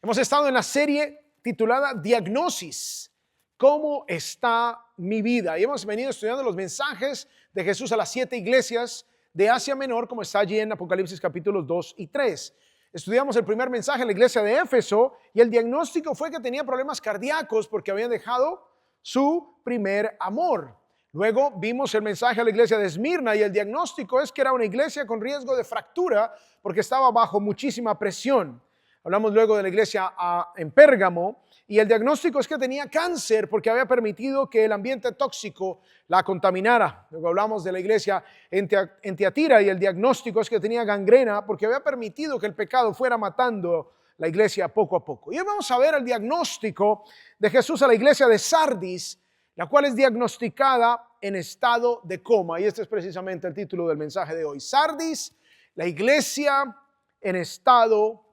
Hemos estado en la serie titulada Diagnosis, ¿cómo está mi vida? Y hemos venido estudiando los mensajes de Jesús a las 7 iglesias de Asia Menor, como está allí en Apocalipsis capítulos 2 y 3. Estudiamos el primer mensaje en la iglesia de Éfeso y el diagnóstico fue que tenía problemas cardíacos porque habían dejado su primer amor. Luego vimos el mensaje a la iglesia de Esmirna y el diagnóstico es que era una iglesia con riesgo de fractura porque estaba bajo muchísima presión. Hablamos luego de la iglesia en Pérgamo y el diagnóstico es que tenía cáncer porque había permitido que el ambiente tóxico la contaminara. Luego hablamos de la iglesia en Tiatira y el diagnóstico es que tenía gangrena porque había permitido que el pecado fuera matando la iglesia poco a poco. Y hoy vamos a ver el diagnóstico de Jesús a la iglesia de Sardis, la cual es diagnosticada en estado de coma. Y este es precisamente el título del mensaje de hoy. Sardis, la iglesia en estado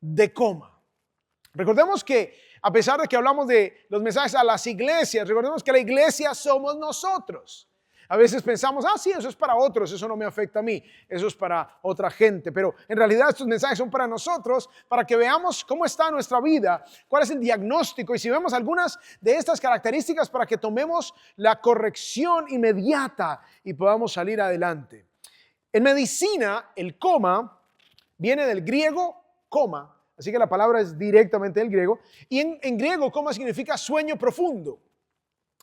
de coma. Recordemos que a pesar de que hablamos de los mensajes a las iglesias, recordemos que la iglesia somos nosotros. A veces pensamos, sí, eso es para otros, eso no me afecta a mí, eso es para otra gente. Pero en realidad estos mensajes son para nosotros, para que veamos cómo está nuestra vida, cuál es el diagnóstico y si vemos algunas de estas características para que tomemos la corrección inmediata y podamos salir adelante. En medicina, el coma viene del griego coma, así que la palabra es directamente del griego, y en griego coma significa sueño profundo.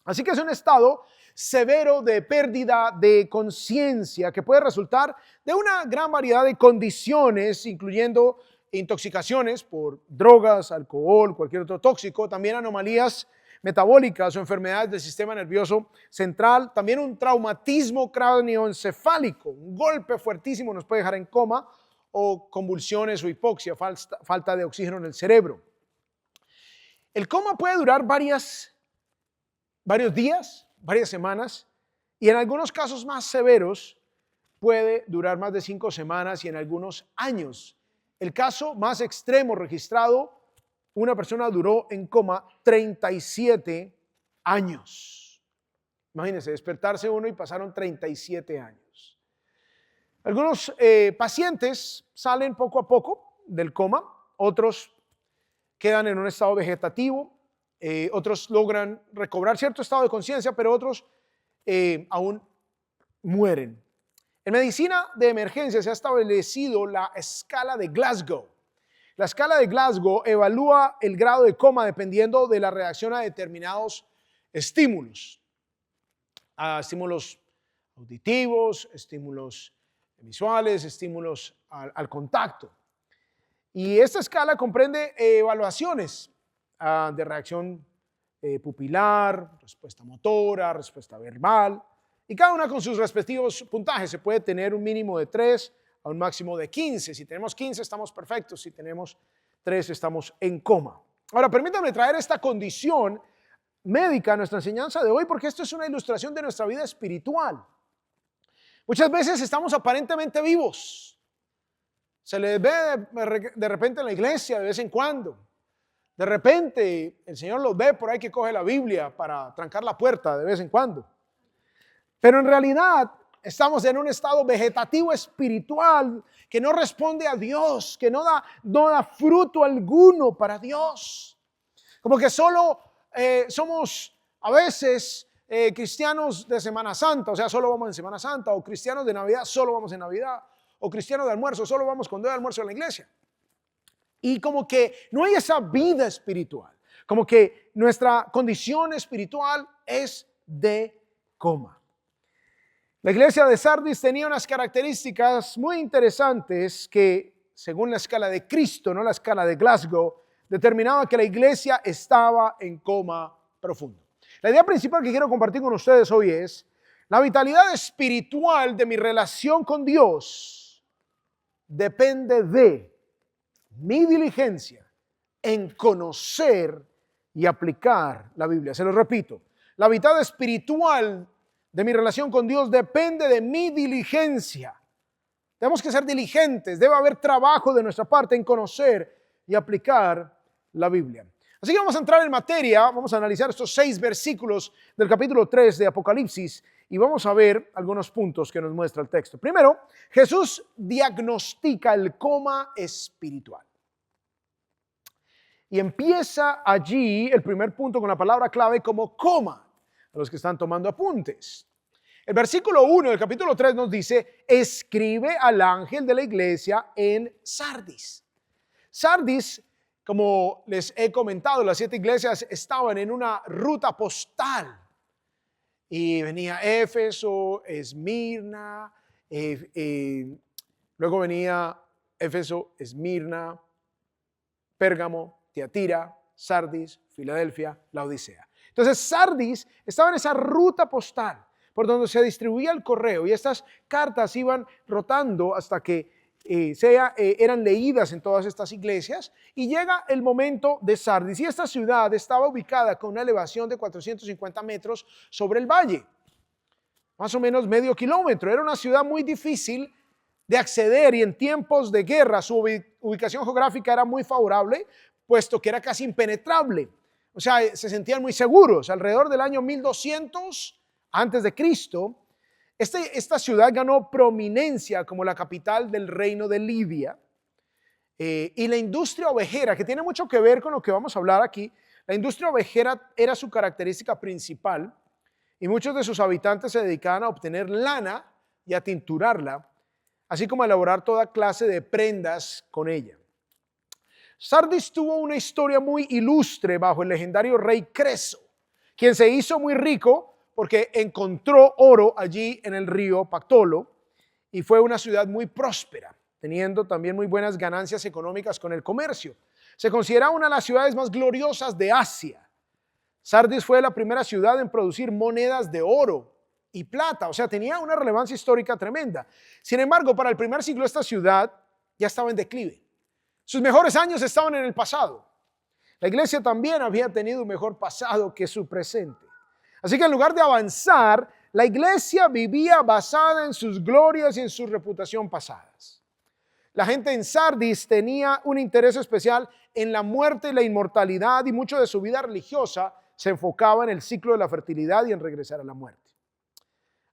Así que es un estado severo de pérdida de conciencia que puede resultar de una gran variedad de condiciones, incluyendo intoxicaciones por drogas, alcohol, cualquier otro tóxico, también anomalías metabólicas o enfermedades del sistema nervioso central, también un traumatismo cráneoencefálico, un golpe fuertísimo nos puede dejar en coma, o convulsiones o hipoxia, falta de oxígeno en el cerebro. El coma puede durar varios días, varias semanas, y en algunos casos más severos puede durar más de 5 semanas y en algunos años. El caso más extremo registrado, una persona duró en coma 37 años. Imagínense, despertarse uno y pasaron 37 años. Algunos pacientes salen poco a poco del coma, otros quedan en un estado vegetativo, otros logran recobrar cierto estado de conciencia, pero otros aún mueren. En medicina de emergencia se ha establecido la escala de Glasgow. La escala de Glasgow evalúa el grado de coma dependiendo de la reacción a determinados estímulos. A estímulos auditivos, estímulos visuales, estímulos al contacto. Y esta escala comprende evaluaciones de reacción pupilar, respuesta motora, respuesta verbal, y cada una con sus respectivos puntajes. Se puede tener un mínimo de 3 a un máximo de 15. Si tenemos 15 estamos perfectos, si tenemos 3 estamos en coma. Ahora, permítanme traer esta condición médica a nuestra enseñanza de hoy, porque esto es una ilustración de nuestra vida espiritual. Muchas veces estamos aparentemente vivos. Se les ve de repente en la iglesia de vez en cuando. De repente el Señor los ve por ahí que coge la Biblia para trancar la puerta de vez en cuando. Pero en realidad estamos en un estado vegetativo espiritual que no responde a Dios, que no da fruto alguno para Dios. Como que solo somos a veces cristianos de Semana Santa, o sea, solo vamos en Semana Santa, o cristianos de Navidad, solo vamos en Navidad, o cristianos de almuerzo, solo vamos cuando hay almuerzo en la iglesia. Y como que no hay esa vida espiritual, como que nuestra condición espiritual es de coma. La iglesia de Sardis tenía unas características muy interesantes que, según la escala de Cristo, no la escala de Glasgow, determinaba que la iglesia estaba en coma profundo. La idea principal que quiero compartir con ustedes hoy es la vitalidad espiritual de mi relación con Dios depende de mi diligencia en conocer y aplicar la Biblia. Se lo repito, la vitalidad espiritual de mi relación con Dios depende de mi diligencia. Tenemos que ser diligentes, debe haber trabajo de nuestra parte en conocer y aplicar la Biblia. Así que vamos a entrar en materia, vamos a analizar estos 6 versículos del capítulo 3 de Apocalipsis y vamos a ver algunos puntos que nos muestra el texto. Primero, Jesús diagnostica el coma espiritual. Y empieza allí el primer punto con la palabra clave como coma, a los que están tomando apuntes. El versículo 1 del capítulo 3 nos dice, escribe al ángel de la iglesia en Sardis. Sardis, como les he comentado, las 7 iglesias estaban en una ruta postal. Y venía Éfeso, Esmirna, luego venía Éfeso, Esmirna, Pérgamo, Tiatira, Sardis, Filadelfia, Laodicea. Entonces Sardis estaba en esa ruta postal por donde se distribuía el correo y estas cartas iban rotando hasta que eran leídas en todas estas iglesias y llega el momento de Sardis y esta ciudad estaba ubicada con una elevación de 450 metros sobre el valle, más o menos medio kilómetro. Era una ciudad muy difícil de acceder y en tiempos de guerra su ubicación geográfica era muy favorable, puesto que era casi impenetrable. O sea, se sentían muy seguros. Alrededor del año 1200 antes de Cristo, esta ciudad ganó prominencia como la capital del reino de Lidia. Y la industria ovejera, que tiene mucho que ver con lo que vamos a hablar aquí, la industria ovejera era su característica principal y muchos de sus habitantes se dedicaban a obtener lana y a tinturarla, así como a elaborar toda clase de prendas con ella. Sardis tuvo una historia muy ilustre bajo el legendario rey Creso, quien se hizo muy rico porque encontró oro allí en el río Pactolo y fue una ciudad muy próspera, teniendo también muy buenas ganancias económicas con el comercio. Se considera una de las ciudades más gloriosas de Asia. Sardis fue la primera ciudad en producir monedas de oro y plata, o sea, tenía una relevancia histórica tremenda. Sin embargo, para el primer siglo esta ciudad ya estaba en declive. Sus mejores años estaban en el pasado. La iglesia también había tenido un mejor pasado que su presente. Así que en lugar de avanzar, la iglesia vivía basada en sus glorias y en su reputación pasadas. La gente en Sardis tenía un interés especial en la muerte y la inmortalidad y mucho de su vida religiosa se enfocaba en el ciclo de la fertilidad y en regresar a la muerte.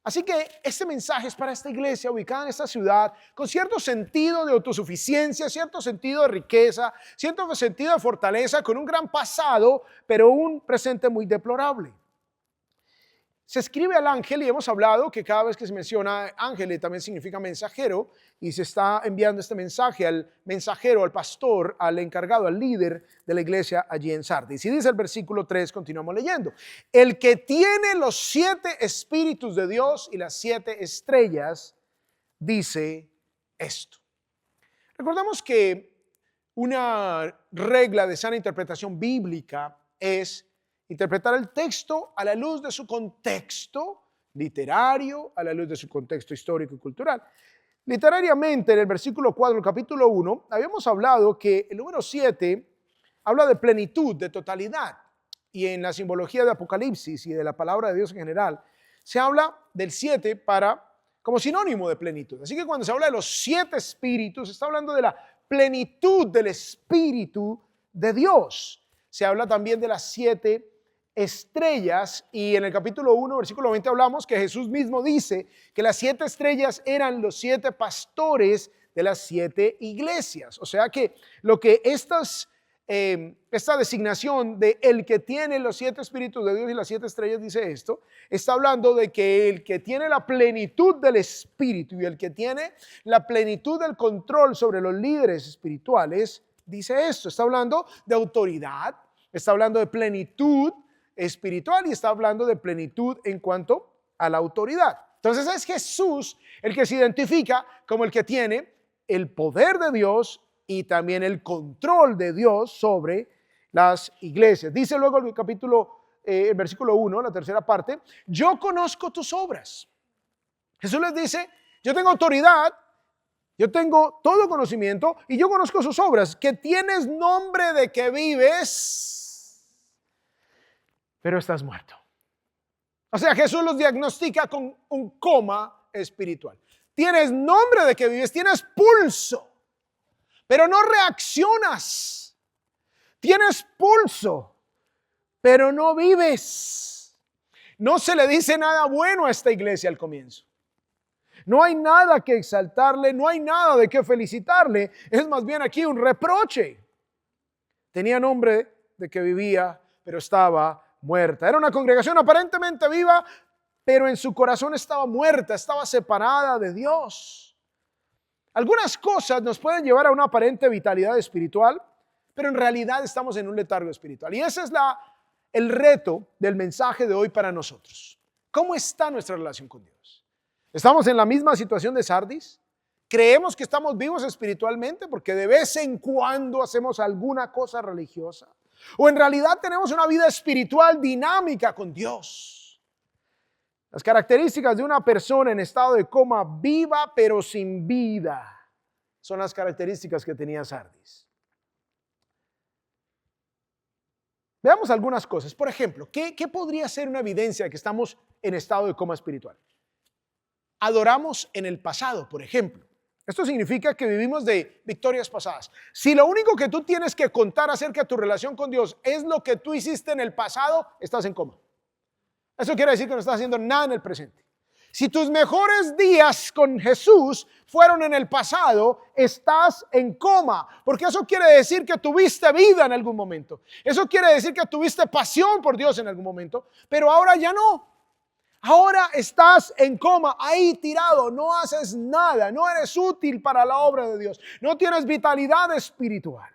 Así que este mensaje es para esta iglesia ubicada en esta ciudad con cierto sentido de autosuficiencia, cierto sentido de riqueza, cierto sentido de fortaleza, con un gran pasado, pero un presente muy deplorable. Se escribe al ángel y hemos hablado que cada vez que se menciona ángel también significa mensajero y se está enviando este mensaje al mensajero, al pastor, al encargado, al líder de la iglesia allí en Sardis. Y dice el versículo 3, continuamos leyendo. El que tiene los 7 espíritus de Dios y las 7 estrellas dice esto. Recordamos que una regla de sana interpretación bíblica es interpretar el texto a la luz de su contexto literario, a la luz de su contexto histórico y cultural. Literariamente, en el versículo 4 del capítulo 1, habíamos hablado que el número 7 habla de plenitud, de totalidad. Y en la simbología de Apocalipsis y de la palabra de Dios en general, se habla del 7 como sinónimo de plenitud. Así que cuando se habla de los 7 espíritus, se está hablando de la plenitud del Espíritu de Dios. Se habla también de las 7 estrellas y en el capítulo 1, versículo 20 hablamos que Jesús mismo dice que las 7 estrellas eran los 7 pastores de las 7 iglesias. O sea que lo que esta designación de el que tiene los 7 espíritus de Dios y las 7 estrellas dice esto, está hablando de que el que tiene la plenitud del espíritu y el que tiene la plenitud del control sobre los líderes espirituales dice esto. Está hablando de autoridad, está hablando de plenitud espiritual y está hablando de plenitud en cuanto a la autoridad. Entonces es Jesús el que se identifica como el que tiene el poder de Dios y también el control de Dios sobre las iglesias. Dice luego el versículo 1, la tercera parte, yo conozco tus obras. Jesús les dice, yo tengo autoridad, yo tengo todo conocimiento y yo conozco sus obras, que tienes nombre de que vives, pero estás muerto. O sea, Jesús los diagnostica con un coma espiritual. Tienes nombre de que vives, tienes pulso, pero no reaccionas. Tienes pulso, pero no vives. No se le dice nada bueno a esta iglesia al comienzo. No hay nada que exaltarle, no hay nada de qué felicitarle. Es más bien aquí un reproche. Tenía nombre de que vivía, pero estaba muerta. Era una congregación aparentemente viva, pero en su corazón estaba muerta, estaba separada de Dios. Algunas cosas nos pueden llevar a una aparente vitalidad espiritual, pero en realidad estamos en un letargo espiritual. Y ese es el reto del mensaje de hoy para nosotros. ¿Cómo está nuestra relación con Dios? ¿Estamos en la misma situación de Sardis? ¿Creemos que estamos vivos espiritualmente porque de vez en cuando hacemos alguna cosa religiosa? ¿O en realidad tenemos una vida espiritual dinámica con Dios? Las características de una persona en estado de coma viva pero sin vida son las características que tenía Sardis. Veamos algunas cosas. Por ejemplo, ¿qué podría ser una evidencia de que estamos en estado de coma espiritual? Adoramos en el pasado, por ejemplo. Esto significa que vivimos de victorias pasadas. Si lo único que tú tienes que contar acerca de tu relación con Dios es lo que tú hiciste en el pasado, estás en coma. Eso quiere decir que no estás haciendo nada en el presente. Si tus mejores días con Jesús fueron en el pasado, estás en coma, porque eso quiere decir que tuviste vida en algún momento. Eso quiere decir que tuviste pasión por Dios en algún momento, pero ahora ya no. Ahora estás en coma, ahí tirado, no haces nada, no eres útil para la obra de Dios, no tienes vitalidad espiritual.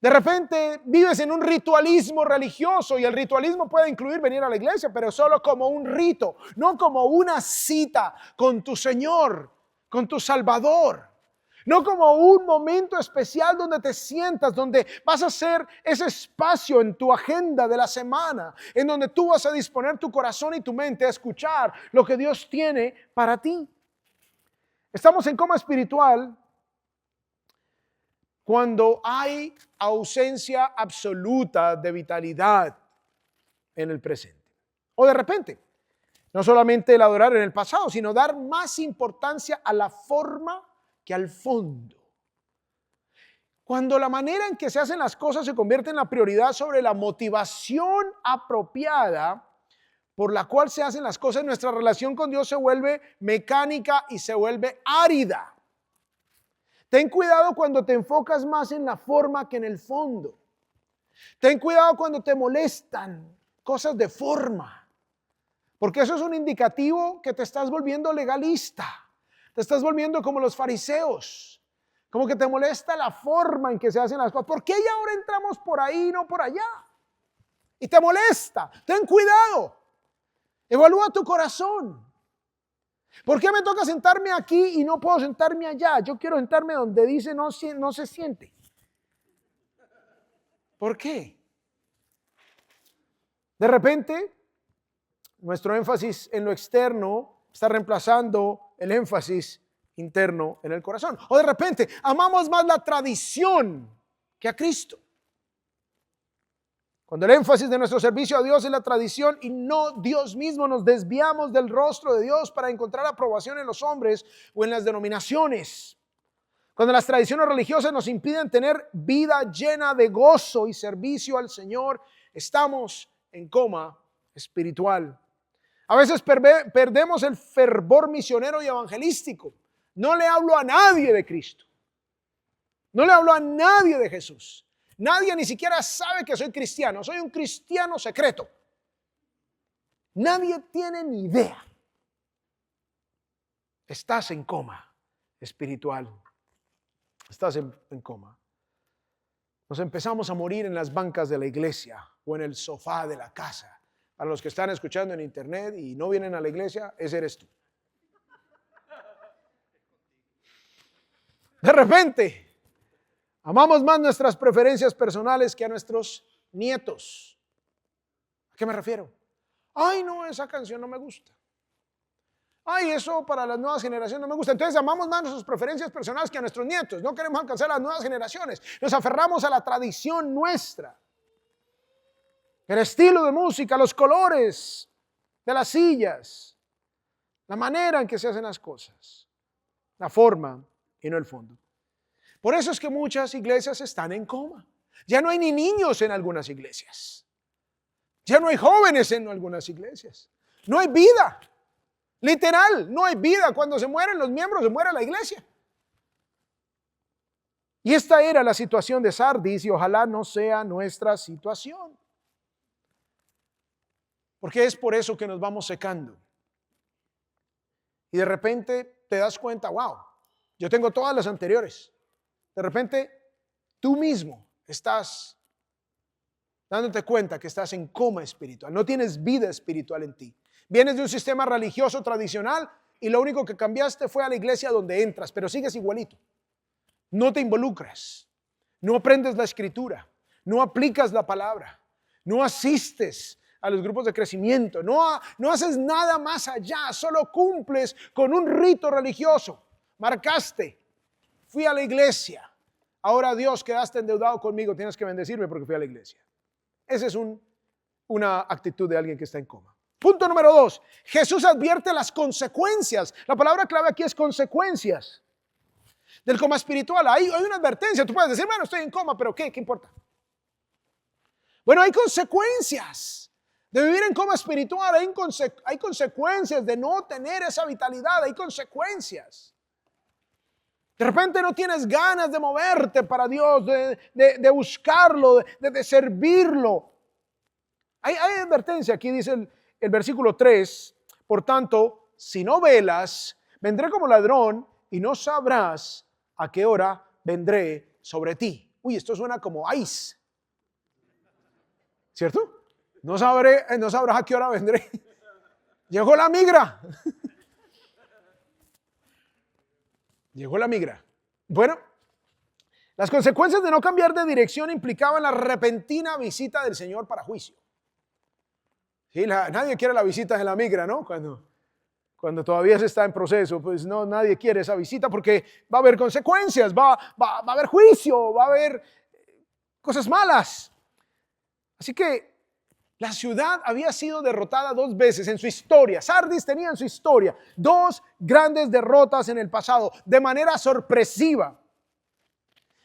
De repente vives en un ritualismo religioso y el ritualismo puede incluir venir a la iglesia, pero solo como un rito, no como una cita con tu Señor, con tu Salvador. No como un momento especial donde te sientas, donde vas a hacer ese espacio en tu agenda de la semana, en donde tú vas a disponer tu corazón y tu mente a escuchar lo que Dios tiene para ti. Estamos en coma espiritual cuando hay ausencia absoluta de vitalidad en el presente. O de repente, no solamente el adorar en el pasado, sino dar más importancia a la forma que al fondo. Cuando la manera en que se hacen las cosas se convierte en la prioridad sobre la motivación apropiada por la cual se hacen las cosas, nuestra relación con Dios se vuelve mecánica y se vuelve árida. Ten cuidado cuando te enfocas más en la forma que en el fondo. Ten cuidado cuando te molestan cosas de forma, porque eso es un indicativo que te estás volviendo legalista. Te estás volviendo como los fariseos, como que te molesta la forma en que se hacen las cosas. ¿Por qué ya ahora entramos por ahí y no por allá? Y te molesta. Ten cuidado. Evalúa tu corazón. ¿Por qué me toca sentarme aquí y no puedo sentarme allá? Yo quiero sentarme donde dice no se siente. ¿Por qué? De repente, nuestro énfasis en lo externo está reemplazando el énfasis interno en el corazón. O de repente, amamos más la tradición que a Cristo. Cuando el énfasis de nuestro servicio a Dios es la tradición y no Dios mismo, nos desviamos del rostro de Dios para encontrar aprobación en los hombres o en las denominaciones. Cuando las tradiciones religiosas nos impiden tener vida llena de gozo y servicio al Señor, estamos en coma espiritual. A veces perdemos el fervor misionero y evangelístico. No le hablo a nadie de Cristo. No le hablo a nadie de Jesús. Nadie ni siquiera sabe que soy cristiano. Soy un cristiano secreto. Nadie tiene ni idea. Estás en coma espiritual. Estás en coma. Nos empezamos a morir en las bancas de la iglesia o en el sofá de la casa. Para los que están escuchando en internet y no vienen a la iglesia, ese eres tú. De repente, amamos más nuestras preferencias personales que a nuestros nietos. ¿A qué me refiero? Ay, no, esa canción no me gusta. Ay, eso para las nuevas generaciones no me gusta. Entonces amamos más nuestras preferencias personales que a nuestros nietos. No queremos alcanzar a las nuevas generaciones. Nos aferramos a la tradición nuestra. El estilo de música, los colores de las sillas, la manera en que se hacen las cosas, la forma y no el fondo. Por eso es que muchas iglesias están en coma. Ya no hay ni niños en algunas iglesias. Ya no hay jóvenes en algunas iglesias. No hay vida. Literal, no hay vida. Cuando se mueren los miembros, se muere la iglesia. Y esta era la situación de Sardis y ojalá no sea nuestra situación. Porque es por eso que nos vamos secando. Y de repente te das cuenta, wow, yo tengo todas las anteriores. De repente tú mismo estás dándote cuenta que estás en coma espiritual. No tienes vida espiritual en ti. Vienes de un sistema religioso tradicional y lo único que cambiaste fue a la iglesia donde entras, pero sigues igualito. No te involucras, no aprendes la escritura, no aplicas la palabra, no asistes a los grupos de crecimiento, no haces nada más allá, solo cumples con un rito religioso. Marcaste, fui a la iglesia, ahora Dios, quedaste endeudado conmigo, tienes que bendecirme porque fui a la iglesia. Esa es una actitud de alguien que está en coma. Punto número 2, Jesús advierte las consecuencias. La palabra clave aquí es consecuencias del coma espiritual. Hay una advertencia. Tú puedes decir, bueno, estoy en coma, pero ¿qué importa? Bueno, hay consecuencias de vivir en coma espiritual. Hay consecuencias de no tener esa vitalidad. Hay consecuencias. De repente no tienes ganas de moverte para Dios, de buscarlo, de servirlo. Hay advertencia. Aquí dice el versículo 3. Por tanto, si no velas, vendré como ladrón y no sabrás a qué hora vendré sobre ti. Uy, esto suena como ice. ¿Cierto? No sabrás a qué hora vendré. Llegó la migra. Llegó la migra. Bueno, las consecuencias de no cambiar de dirección implicaban la repentina visita del Señor para juicio. Sí, nadie quiere la visita de la migra, ¿no? Cuando todavía se está en proceso, pues no, nadie quiere esa visita porque va a haber consecuencias, va a haber juicio, va a haber cosas malas. Así que la ciudad había sido derrotada 2 veces en su historia. Sardis tenía en su historia 2 grandes derrotas en el pasado, de manera sorpresiva.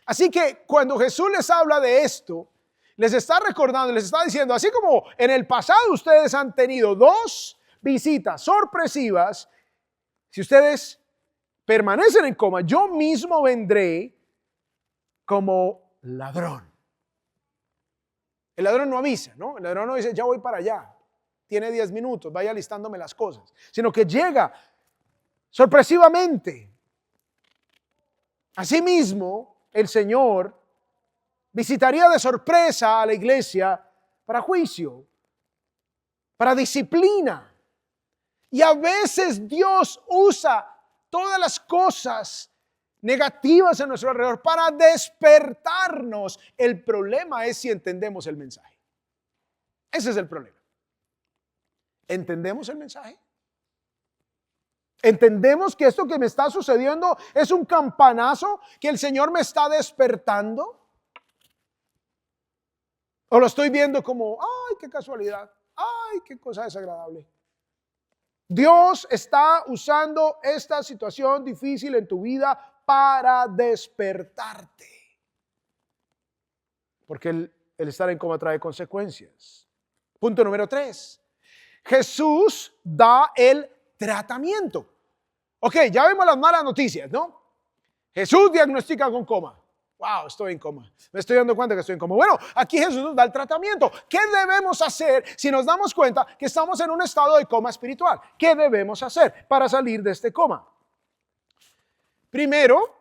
Así que cuando Jesús les habla de esto, les está recordando, les está diciendo, así como en el pasado ustedes han tenido 2 visitas sorpresivas, si ustedes permanecen en coma, yo mismo vendré como ladrón. El ladrón no avisa, ¿no? El ladrón no dice, ya voy para allá, tiene 10 minutos, vaya listándome las cosas, sino que llega sorpresivamente. Asimismo, el Señor visitaría de sorpresa a la iglesia para juicio, para disciplina. Y a veces Dios usa todas las cosas negativas a nuestro alrededor para despertarnos. El problema es si entendemos el mensaje. Ese es el problema. ¿Entendemos el mensaje? ¿Entendemos que esto que me está sucediendo es un campanazo que el Señor me está despertando? ¿O lo estoy viendo como, ay, qué casualidad, ay, qué cosa desagradable? Dios está usando esta situación difícil en tu vida para despertarte. Porque el estar en coma trae consecuencias. Punto número 3. Jesús da el tratamiento. Ok, ya vimos las malas noticias, ¿no? Jesús diagnostica con coma. Wow, estoy en coma. Me estoy dando cuenta que estoy en coma. Bueno, aquí Jesús nos da el tratamiento. ¿Qué debemos hacer si nos damos cuenta que estamos en un estado de coma espiritual? ¿Qué debemos hacer para salir de este coma? Primero,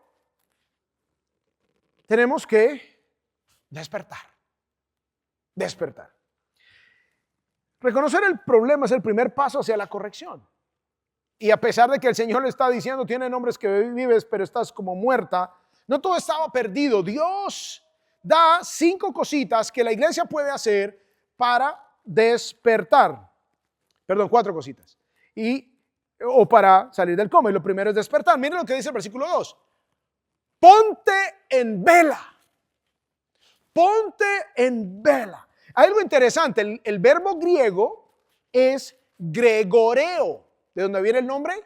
tenemos que despertar. Despertar. Reconocer el problema es el primer paso hacia la corrección. Y a pesar de que el Señor le está diciendo, tiene nombres que vives, pero estás como muerta, no todo estaba perdido. Dios da 5 cositas que la iglesia puede hacer para despertar. Perdón, 4 cositas. O para salir del coma. Y lo primero es despertar. Miren lo que dice el versículo 2. Ponte en vela. Ponte en vela. Hay algo interesante. El verbo griego es gregoreo. ¿De dónde viene el nombre?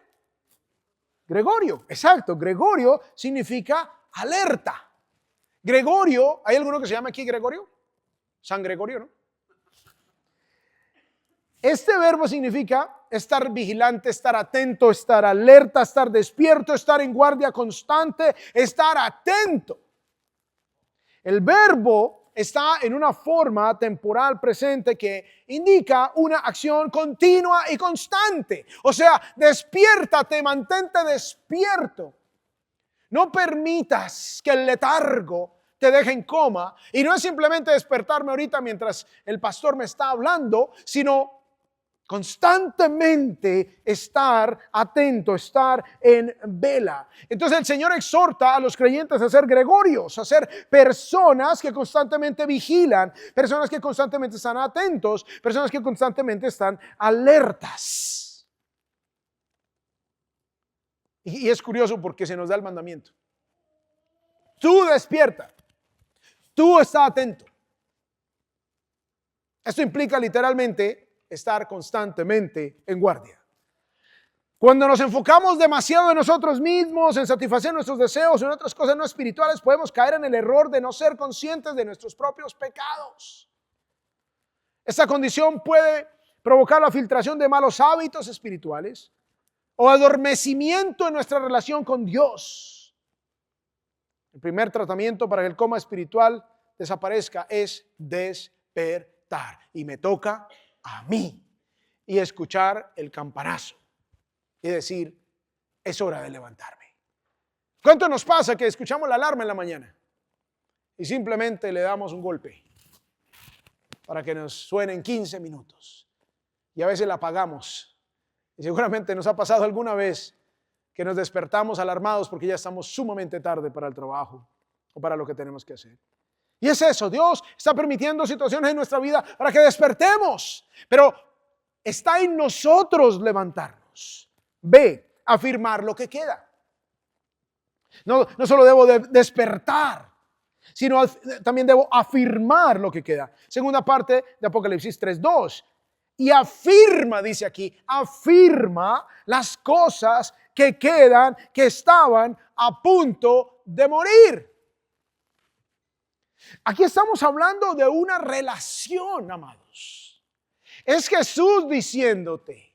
Gregorio. Exacto. Gregorio significa alerta. Gregorio, ¿hay alguno que se llama aquí Gregorio? San Gregorio, ¿no? Este verbo significa estar vigilante, estar atento, estar alerta, estar despierto, estar en guardia constante, estar atento. El verbo está en una forma temporal presente que indica una acción continua y constante. O sea, despiértate, mantente despierto. No permitas que el letargo te deje en coma. Y no es simplemente despertarme ahorita mientras el pastor me está hablando, sino constantemente estar atento, estar en vela. Entonces el Señor exhorta a los creyentes a ser gregorios, a ser personas que constantemente vigilan, personas que constantemente están atentos, personas que constantemente están alertas. Y es curioso porque se nos da el mandamiento. Tú despierta, tú estás atento. Esto implica literalmente estar constantemente en guardia. Cuando nos enfocamos demasiado en nosotros mismos, en satisfacer nuestros deseos, en otras cosas no espirituales, podemos caer en el error de no ser conscientes de nuestros propios pecados. Esta condición puede provocar la filtración de malos hábitos espirituales o adormecimiento en nuestra relación con Dios. El primer tratamiento para que el coma espiritual desaparezca es despertar. Y me toca a mí y escuchar el campanazo y decir, es hora de levantarme. ¿Cuánto nos pasa que escuchamos la alarma en la mañana y simplemente le damos un golpe para que nos suenen 15 minutos y a veces la apagamos? Y seguramente nos ha pasado alguna vez que nos despertamos alarmados porque ya estamos sumamente tarde para el trabajo o para lo que tenemos que hacer. Y es eso, Dios está permitiendo situaciones en nuestra vida para que despertemos, pero está en nosotros levantarnos. B, afirmar lo que queda. No solo debo despertar, sino también debo afirmar lo que queda. Segunda parte de Apocalipsis 3:2. Y afirma, dice aquí, afirma las cosas que quedan, que estaban a punto de morir. Aquí estamos hablando de una relación, amados. Es Jesús diciéndote,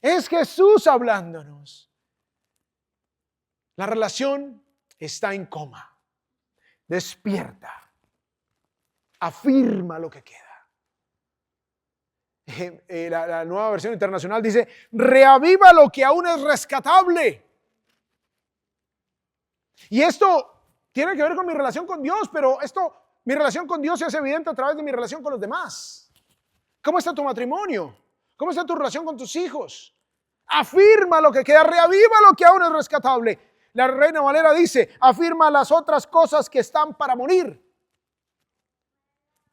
es Jesús hablándonos. La relación está en coma. Despierta. Afirma lo que queda. La nueva versión internacional dice, reaviva lo que aún es rescatable. Y esto tiene que ver con mi relación con Dios, pero mi relación con Dios se hace evidente a través de mi relación con los demás. ¿Cómo está tu matrimonio? ¿Cómo está tu relación con tus hijos? Afirma lo que queda, reaviva lo que aún es rescatable. La Reina Valera dice, afirma las otras cosas que están para morir.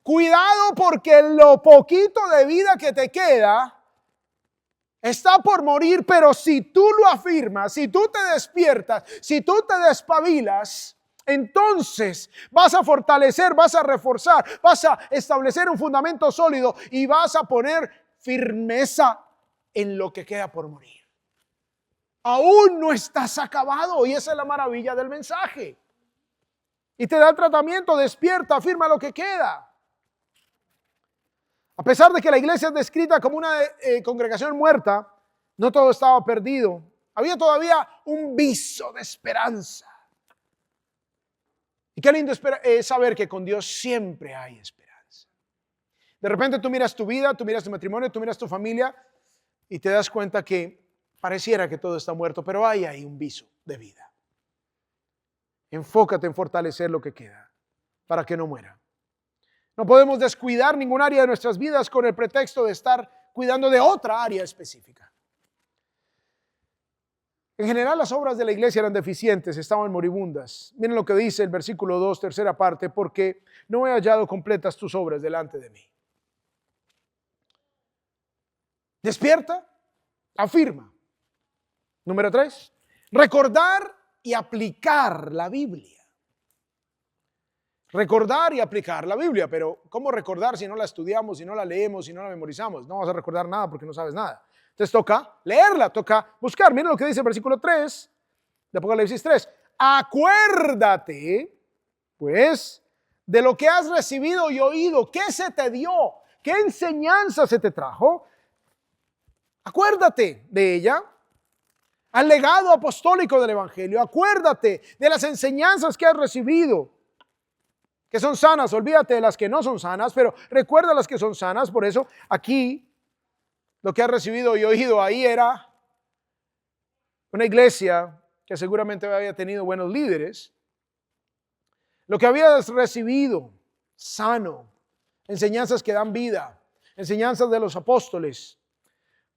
Cuidado porque lo poquito de vida que te queda está por morir, pero si tú lo afirmas, si tú te despiertas, si tú te despabilas, entonces vas a fortalecer, vas a reforzar, vas a establecer un fundamento sólido y vas a poner firmeza en lo que queda por morir. Aún no estás acabado y esa es la maravilla del mensaje. Y te da el tratamiento, despierta, afirma lo que queda. A pesar de que la iglesia es descrita como una congregación muerta, no todo estaba perdido. Había todavía un viso de esperanza. Y qué lindo es saber que con Dios siempre hay esperanza. De repente tú miras tu vida, tú miras tu matrimonio, tú miras tu familia y te das cuenta que pareciera que todo está muerto, pero hay ahí un viso de vida. Enfócate en fortalecer lo que queda para que no muera. No podemos descuidar ningún área de nuestras vidas con el pretexto de estar cuidando de otra área específica. En general, las obras de la iglesia eran deficientes, estaban moribundas. Miren lo que dice el versículo 2, tercera parte, porque no he hallado completas tus obras delante de mí. Despierta, afirma. Número 3, recordar y aplicar la Biblia. Recordar y aplicar la Biblia, pero ¿cómo recordar si no la estudiamos, si no la leemos, si no la memorizamos? No vas a recordar nada porque no sabes nada. Entonces toca leerla, toca buscar. Miren lo que dice el versículo 3 de Apocalipsis 3. Acuérdate, pues, de lo que has recibido y oído. ¿Qué se te dio? ¿Qué enseñanza se te trajo? Acuérdate de ella. Al legado apostólico del Evangelio. Acuérdate de las enseñanzas que has recibido. que son sanas, olvídate de las que no son sanas, pero recuerda las que son sanas. Por eso aquí lo que has recibido y oído ahí era una iglesia que seguramente había tenido buenos líderes. Lo que habías recibido, sano, enseñanzas que dan vida, enseñanzas de los apóstoles.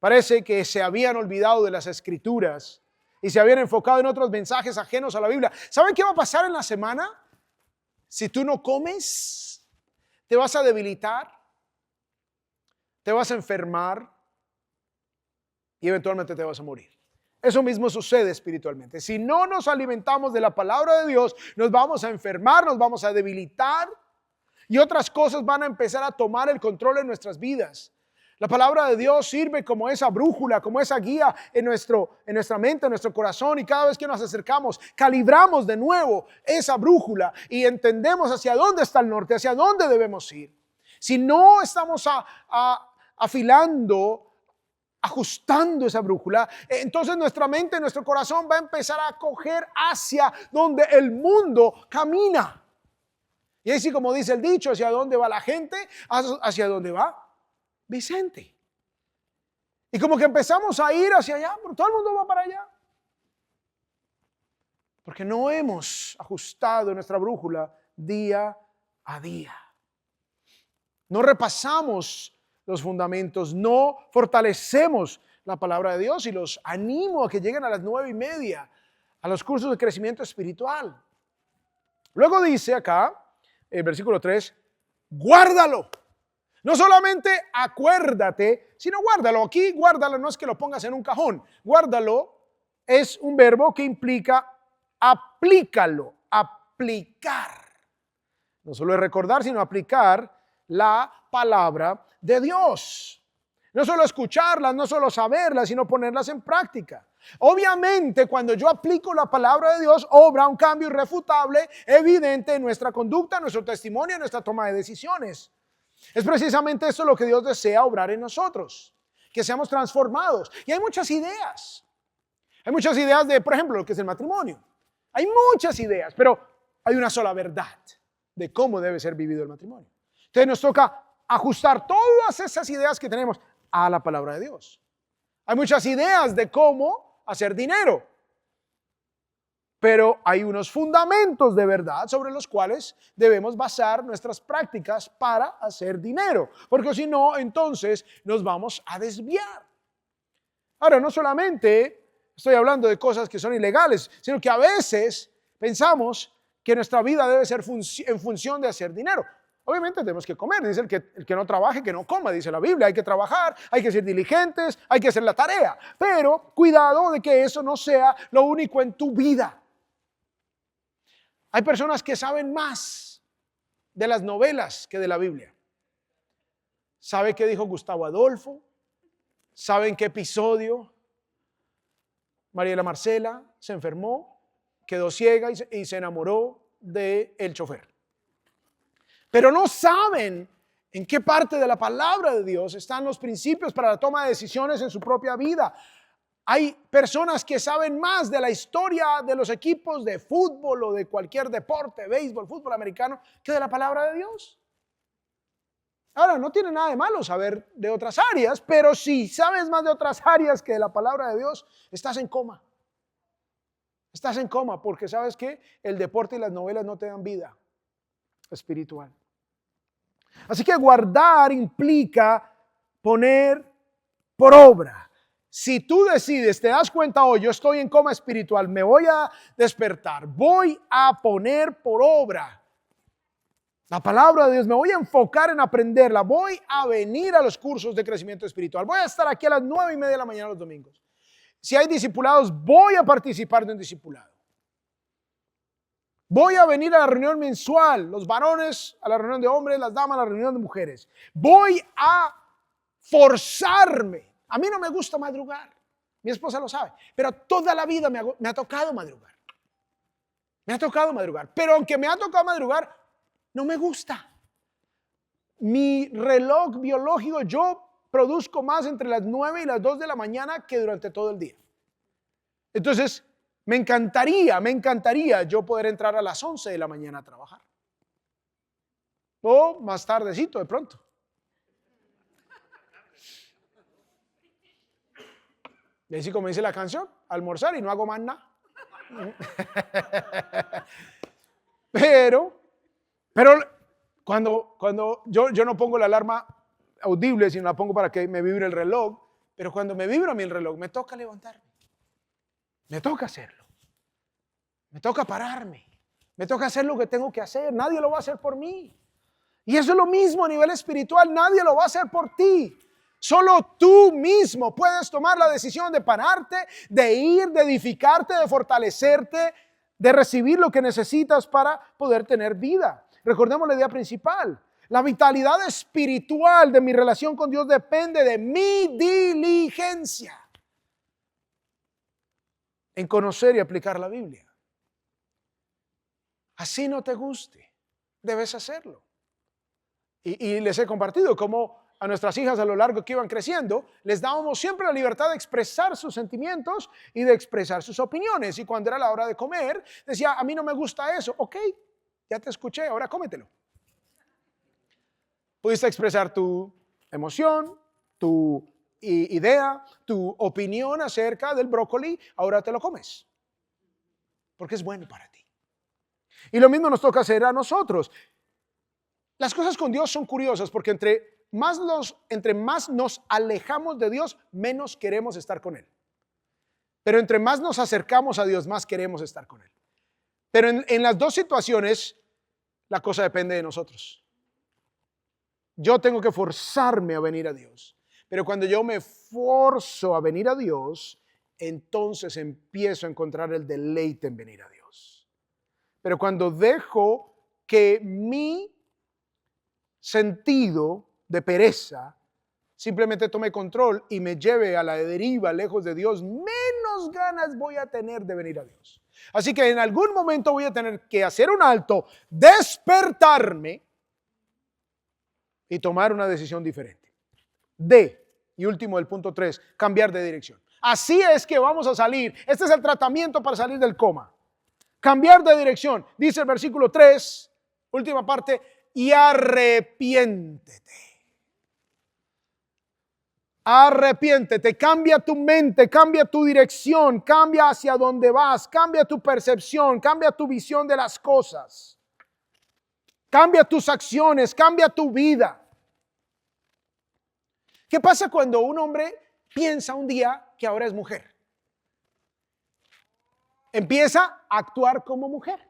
Parece que se habían olvidado de las escrituras y se habían enfocado en otros mensajes ajenos a la Biblia. ¿Saben qué va a pasar en la semana? Si tú no comes, te vas a debilitar, te vas a enfermar y eventualmente te vas a morir. Eso mismo sucede espiritualmente. Si no nos alimentamos de la palabra de Dios, nos vamos a enfermar, nos vamos a debilitar y otras cosas van a empezar a tomar el control en nuestras vidas. La palabra de Dios sirve como esa brújula, como esa guía en nuestra mente, en nuestro corazón, y cada vez que nos acercamos, calibramos de nuevo esa brújula y entendemos hacia dónde está el norte, hacia dónde debemos ir. Si no estamos afilando, ajustando esa brújula, entonces nuestra mente, nuestro corazón va a empezar a coger hacia donde el mundo camina. Y así como dice el dicho, hacia dónde va la gente, hacia dónde va Vicente. Y como que empezamos a ir hacia allá, pero todo el mundo va para allá. Porque no hemos ajustado nuestra brújula día a día. No repasamos los fundamentos, no fortalecemos la palabra de Dios, y los animo a que lleguen a las 9:30 a los cursos de crecimiento espiritual. Luego dice acá, el versículo 3, guárdalo. No solamente acuérdate, sino guárdalo. Aquí guárdalo no es que lo pongas en un cajón. Guárdalo es un verbo que implica aplícalo, aplicar. No solo es recordar, sino aplicar la palabra de Dios. No solo escucharlas, no solo saberlas, sino ponerlas en práctica. Obviamente, cuando yo aplico la palabra de Dios, obra un cambio irrefutable, evidente en nuestra conducta, en nuestro testimonio, en nuestra toma de decisiones. Es precisamente esto lo que Dios desea obrar en nosotros, que seamos transformados. Y hay muchas ideas. Hay muchas ideas de, por ejemplo, lo que es el matrimonio. Hay muchas ideas, pero hay una sola verdad de cómo debe ser vivido el matrimonio. Entonces nos toca ajustar todas esas ideas que tenemos a la palabra de Dios. Hay muchas ideas de cómo hacer dinero, pero hay unos fundamentos de verdad sobre los cuales debemos basar nuestras prácticas para hacer dinero, porque si no, entonces nos vamos a desviar. Ahora, no solamente estoy hablando de cosas que son ilegales, sino que a veces pensamos que nuestra vida debe ser en función de hacer dinero. Obviamente tenemos que comer, dice el que no trabaje, que no coma, dice la Biblia. Hay que trabajar, hay que ser diligentes, hay que hacer la tarea, pero cuidado de que eso no sea lo único en tu vida. Hay personas que saben más de las novelas que de la Biblia. ¿Sabe qué dijo Gustavo Adolfo? ¿Sabe en qué episodio Mariela Marcela se enfermó, quedó ciega y se enamoró del chofer? Pero no saben en qué parte de la palabra de Dios están los principios para la toma de decisiones en su propia vida. Hay personas que saben más de la historia de los equipos de fútbol o de cualquier deporte, béisbol, fútbol americano, que de la palabra de Dios. Ahora, no tiene nada de malo saber de otras áreas, pero si sabes más de otras áreas que de la palabra de Dios, estás en coma. Estás en coma porque sabes que el deporte y las novelas no te dan vida espiritual. Así que guardar implica poner por obra. Si tú decides, te das cuenta hoy, yo estoy en coma espiritual, me voy a despertar, voy a poner por obra la palabra de Dios, me voy a enfocar en aprenderla, voy a venir a los cursos de crecimiento espiritual, voy a estar aquí a las 9:30 de la mañana los domingos. Si hay discipulados, voy a participar de un discipulado. Voy a venir a la reunión mensual, los varones a la reunión de hombres, las damas a la reunión de mujeres. Voy a forzarme. A mí no me gusta madrugar, mi esposa lo sabe, pero toda la vida me ha tocado madrugar. Me ha tocado madrugar, pero aunque me ha tocado madrugar, no me gusta. Mi reloj biológico, yo produzco más entre las 9 y las 2 de la mañana que durante todo el día. Entonces, me encantaría yo poder entrar a las 11 de la mañana a trabajar. o más tardecito de pronto. Y así como dice la canción, almorzar y no hago más nada. Pero cuando yo no pongo la alarma audible, sino la pongo para que me vibre el reloj, pero cuando me vibra a mí el reloj, me toca levantarme. Me toca hacerlo. Me toca pararme. Me toca hacer lo que tengo que hacer. Nadie lo va a hacer por mí. Y eso es lo mismo a nivel espiritual. Nadie lo va a hacer por ti. Solo tú mismo puedes tomar la decisión de pararte, de ir, de edificarte, de fortalecerte, de recibir lo que necesitas para poder tener vida. Recordemos la idea principal. La vitalidad espiritual de mi relación con Dios depende de mi diligencia en conocer y aplicar la Biblia. Así no te guste, debes hacerlo. Y les he compartido cómo a nuestras hijas a lo largo que iban creciendo, les dábamos siempre la libertad de expresar sus sentimientos y de expresar sus opiniones. Y cuando era la hora de comer, decía, a mí no me gusta eso. Ok, ya te escuché, ahora cómetelo. Pudiste expresar tu emoción, tu idea, tu opinión acerca del brócoli, ahora te lo comes. Porque es bueno para ti. Y lo mismo nos toca hacer a nosotros. Las cosas con Dios son curiosas porque entre más nos alejamos de Dios, menos queremos estar con Él. Pero entre más nos acercamos a Dios, más queremos estar con Él. Pero en las dos situaciones, la cosa depende de nosotros. Yo tengo que forzarme a venir a Dios. Pero cuando yo me forzo a venir a Dios, entonces empiezo a encontrar el deleite en venir a Dios. Pero cuando dejo que mi sentido de pereza simplemente tome control y me lleve a la deriva lejos de Dios, menos ganas voy a tener de venir a Dios. Así que en algún momento voy a tener que hacer un alto, despertarme y tomar una decisión diferente. Y último, el punto 3, cambiar de dirección. Así es que vamos a salir. Este es el tratamiento para salir del coma. Cambiar de dirección. Dice el versículo 3, última parte, y arrepiéntete. Arrepiéntete, cambia tu mente, cambia tu dirección, cambia hacia dónde vas, cambia tu percepción, cambia tu visión de las cosas. Cambia tus acciones, cambia tu vida. ¿Qué pasa cuando un hombre piensa un día que ahora es mujer? Empieza a actuar como mujer,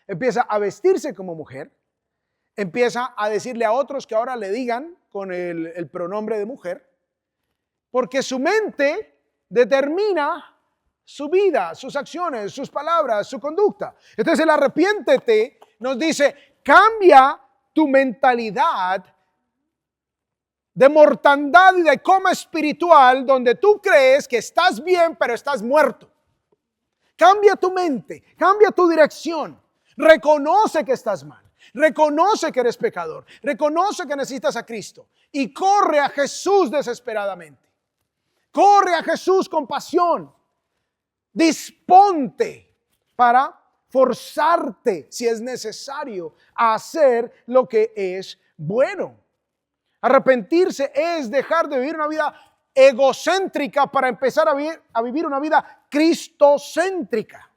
empieza a vestirse como mujer, empieza a decirle a otros que ahora le digan con el pronombre de mujer, porque su mente determina su vida, sus acciones, sus palabras, su conducta. Entonces el arrepiéntete nos dice, cambia tu mentalidad de mortandad y de coma espiritual donde tú crees que estás bien pero estás muerto. Cambia tu mente, cambia tu dirección, reconoce que estás mal, reconoce que eres pecador, reconoce que necesitas a Cristo y corre a Jesús desesperadamente. Corre a Jesús con pasión. Disponte para forzarte, si es necesario, a hacer lo que es bueno. Arrepentirse es dejar de vivir una vida egocéntrica para empezar a vivir una vida cristocéntrica.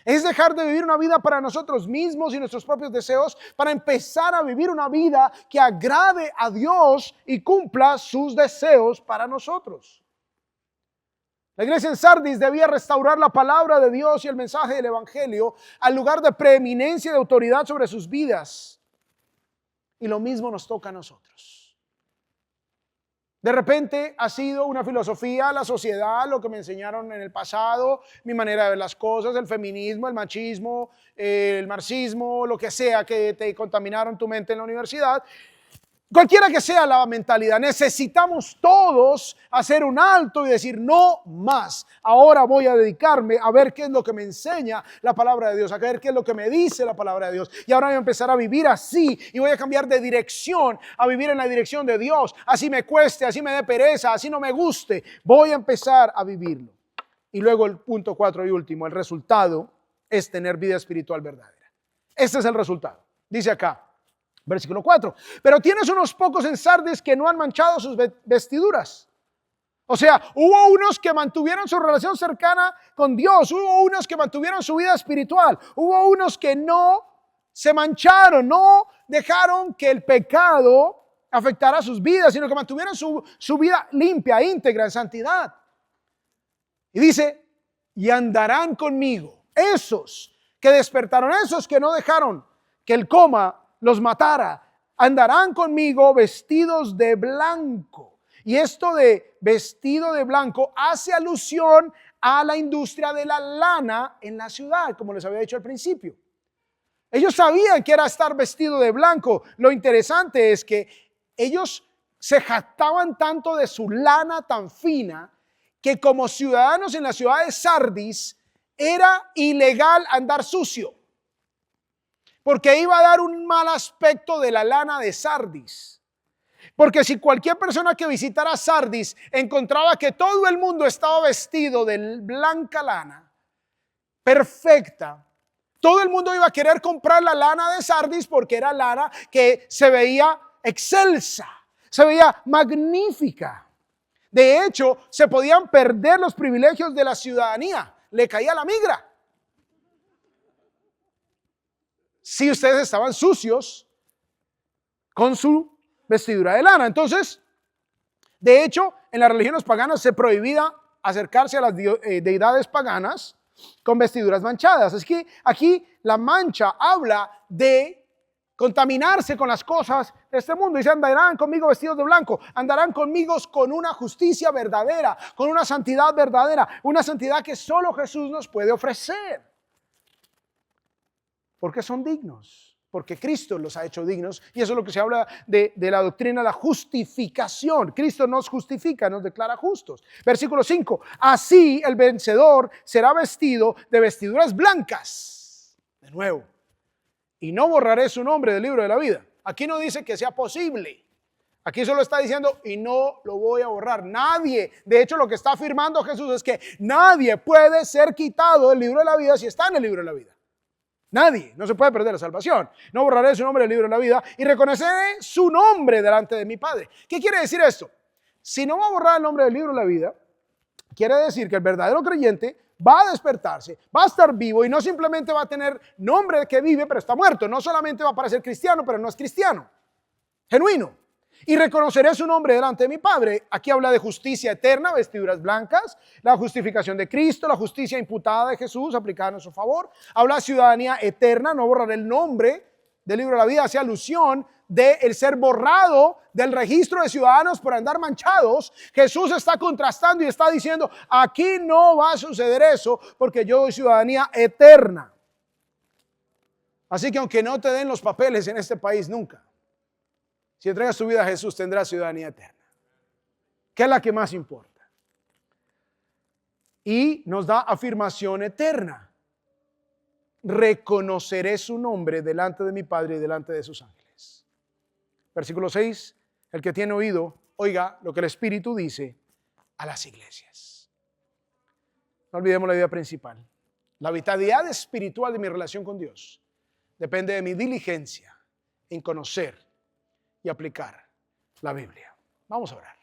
Es dejar de vivir una vida para nosotros mismos y nuestros propios deseos para empezar a vivir una vida que agrade a Dios y cumpla sus deseos para nosotros. La iglesia en Sardis debía restaurar la palabra de Dios y el mensaje del evangelio al lugar de preeminencia y de autoridad sobre sus vidas. Y lo mismo nos toca a nosotros. De repente ha sido una filosofía, la sociedad, lo que me enseñaron en el pasado, mi manera de ver las cosas, el feminismo, el machismo, el marxismo, lo que sea que te contaminaron tu mente en la universidad. Cualquiera que sea la mentalidad, necesitamos todos hacer un alto y decir no más. Ahora voy a dedicarme a ver qué es lo que me enseña la palabra de Dios, a ver qué es lo que me dice la palabra de Dios. Y ahora voy a empezar a vivir así y voy a cambiar de dirección, a vivir en la dirección de Dios. Así me cueste, así me dé pereza, así no me guste. Voy a empezar a vivirlo. Y luego el punto 4 y último, el resultado es tener vida espiritual verdadera. Este es el resultado. Dice acá. Versículo 4. Pero tienes unos pocos en Sardis que no han manchado sus vestiduras. O sea, hubo unos que mantuvieron su relación cercana con Dios, hubo unos que mantuvieron su vida espiritual, hubo unos que no se mancharon, no dejaron que el pecado afectara sus vidas, sino que mantuvieron su vida limpia, íntegra, en santidad. Y dice, y andarán conmigo, esos que despertaron, esos que no dejaron que el coma los matara, andarán conmigo vestidos de blanco. Y esto de vestido de blanco hace alusión a la industria de la lana en la ciudad, como les había dicho al principio. Ellos sabían que era estar vestido de blanco. Lo interesante es que ellos se jactaban tanto de su lana tan fina que como ciudadanos en la ciudad de Sardis era ilegal andar sucio, porque iba a dar un mal aspecto de la lana de Sardis. Porque si cualquier persona que visitara Sardis encontraba que todo el mundo estaba vestido de blanca lana, perfecta, todo el mundo iba a querer comprar la lana de Sardis porque era lana que se veía excelsa, se veía magnífica. De hecho, se podían perder los privilegios de la ciudadanía, le caía la migra. Si ustedes estaban sucios con su vestidura de lana. Entonces, de hecho, en las religiones paganas se prohibía acercarse a las deidades paganas con vestiduras manchadas. Es que aquí la mancha habla de contaminarse con las cosas de este mundo. Dice, andarán conmigo vestidos de blanco, andarán conmigo con una justicia verdadera, con una santidad verdadera, una santidad que solo Jesús nos puede ofrecer. Porque son dignos. Porque Cristo los ha hecho dignos, y eso es lo que se habla de la doctrina de la justificación. Cristo nos justifica, nos declara justos. Versículo 5, así el vencedor será vestido de vestiduras blancas. De nuevo, y no borraré su nombre del libro de la vida. Aquí no dice que sea posible. Aquí solo está diciendo, y no lo voy a borrar. Nadie, de hecho lo que está afirmando Jesús es que nadie puede ser quitado del libro de la vida si está en el libro de la vida. Nadie, no se puede perder la salvación. No borraré su nombre del libro de la vida y reconoceré su nombre delante de mi Padre. ¿Qué quiere decir esto? Si no va a borrar el nombre del libro de la vida, quiere decir que el verdadero creyente va a despertarse, va a estar vivo y no simplemente va a tener nombre de que vive, pero está muerto. No solamente va a parecer cristiano, pero no es cristiano. Genuino. Y reconoceré su nombre delante de mi Padre. Aquí habla de justicia eterna, vestiduras blancas, la justificación de Cristo, la justicia imputada de Jesús aplicada en su favor. Habla de ciudadanía eterna, no borrar el nombre del libro de la vida, hace alusión de el ser borrado del registro de ciudadanos por andar manchados. Jesús está contrastando y está diciendo, aquí no va a suceder eso porque yo doy ciudadanía eterna. Así que aunque no te den los papeles en este país nunca, si entregas tu vida a Jesús, tendrás ciudadanía eterna, que es la que más importa. Y nos da afirmación eterna. Reconoceré su nombre delante de mi Padre y delante de sus ángeles. Versículo 6, el que tiene oído, oiga lo que el Espíritu dice a las iglesias. No olvidemos la idea principal. La vitalidad espiritual de mi relación con Dios depende de mi diligencia en conocer y aplicar la Biblia. Vamos a orar.